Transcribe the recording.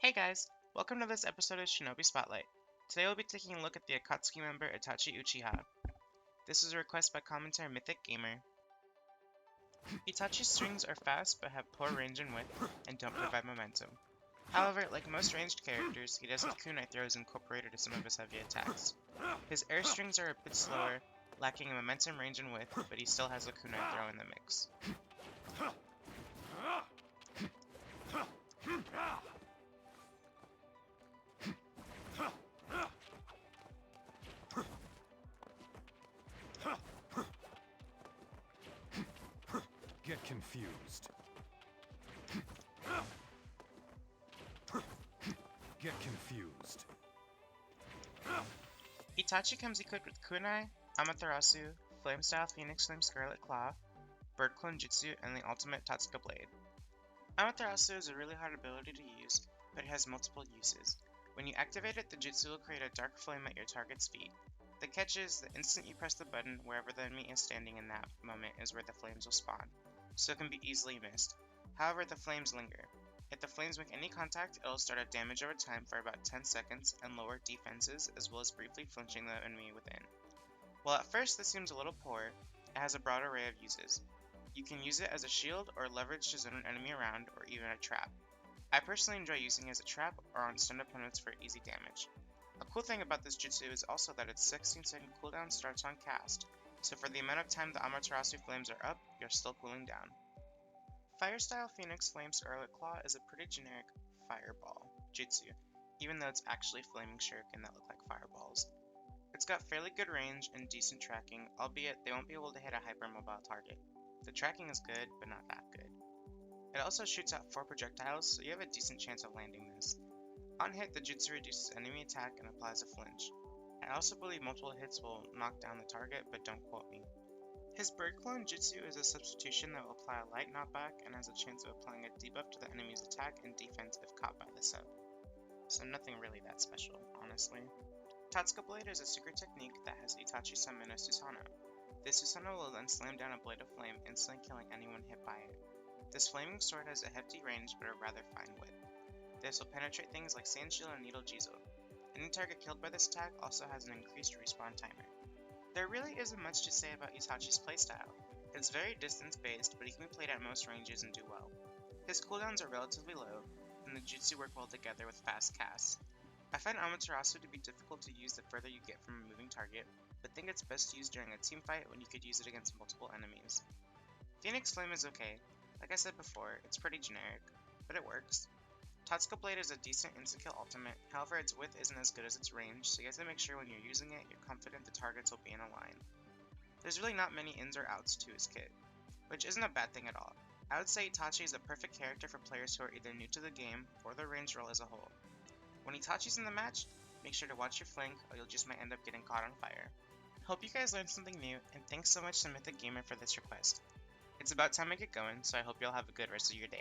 Hey guys, welcome to this episode of Shinobi Spotlight. Today we'll be taking a look at the Akatsuki member Itachi Uchiha. This is a request by commentator MythicGamer. Itachi's strings are fast but have poor range and width and don't provide momentum. However, like most ranged characters, he does have kunai throws incorporated to some of his heavy attacks. His air strings are a bit slower, lacking in momentum, range, and width, but he still has a kunai throw in the mix. Get confused. Get confused. Itachi comes equipped with kunai, Amaterasu, Flame-style Phoenix Flame Scarlet Claw, Bird Clone Jutsu, and the ultimate Tatsuka Blade. Amaterasu is a really hard ability to use, but it has multiple uses. When you activate it, the jutsu will create a dark flame at your target's feet. The catch is, the instant you press the button, wherever the enemy is standing in that moment is where the flames will spawn, so it can be easily missed. However, the flames linger. If the flames make any contact, it will start a damage over time for about 10 seconds and lower defenses, as well as briefly flinching the enemy within. While at first this seems a little poor, it has a broad array of uses. You can use it as a shield or leverage to zone an enemy around, or even a trap. I personally enjoy using it as a trap or on stunned opponents for easy damage. A cool thing about this jutsu is also that its 16-second cooldown starts on cast, so for the amount of time the Amaterasu flames are up, you're still cooling down. Fire-style Phoenix Flame Scarlet Claw is a pretty generic fireball jutsu, even though it's actually flaming shuriken that look like fireballs. It's got fairly good range and decent tracking, albeit they won't be able to hit a hypermobile target. The tracking is good, but not that good. It also shoots out 4 projectiles, so you have a decent chance of landing this. On hit, the jutsu reduces enemy attack and applies a flinch. I also believe multiple hits will knock down the target, but don't quote me. His Bird Clone Jutsu is a substitution that will apply a light knockback and has a chance of applying a debuff to the enemy's attack and defense if caught by the sub. So nothing really that special, honestly. Tatsuka Blade is a secret technique that has Itachi summon a Susanoo. This Susanoo will then slam down a blade of flame, instantly killing anyone hit by it. This flaming sword has a hefty range but a rather fine width. This will penetrate things like Sand Shield and Needle Jizo. Any target killed by this attack also has an increased respawn timer. There really isn't much to say about Itachi's playstyle. It's very distance based, but he can be played at most ranges and do well. His cooldowns are relatively low, and the jutsu work well together with fast casts. I find Amaterasu to be difficult to use the further you get from a moving target, but think it's best used during a team fight when you could use it against multiple enemies. Phoenix Flame is okay. Like I said before, it's pretty generic, but it works. Tatsuka Blade is a decent insta-kill ultimate, however its width isn't as good as its range, so you have to make sure when you're using it, you're confident the targets will be in a line. There's really not many ins or outs to his kit, which isn't a bad thing at all. I would say Itachi is a perfect character for players who are either new to the game or the range role as a whole. When Itachi's in the match, make sure to watch your flank or you'll just might end up getting caught on fire. Hope you guys learned something new, and thanks so much to MythicGamer for this request. It's about time I get going, so I hope you'll have a good rest of your day.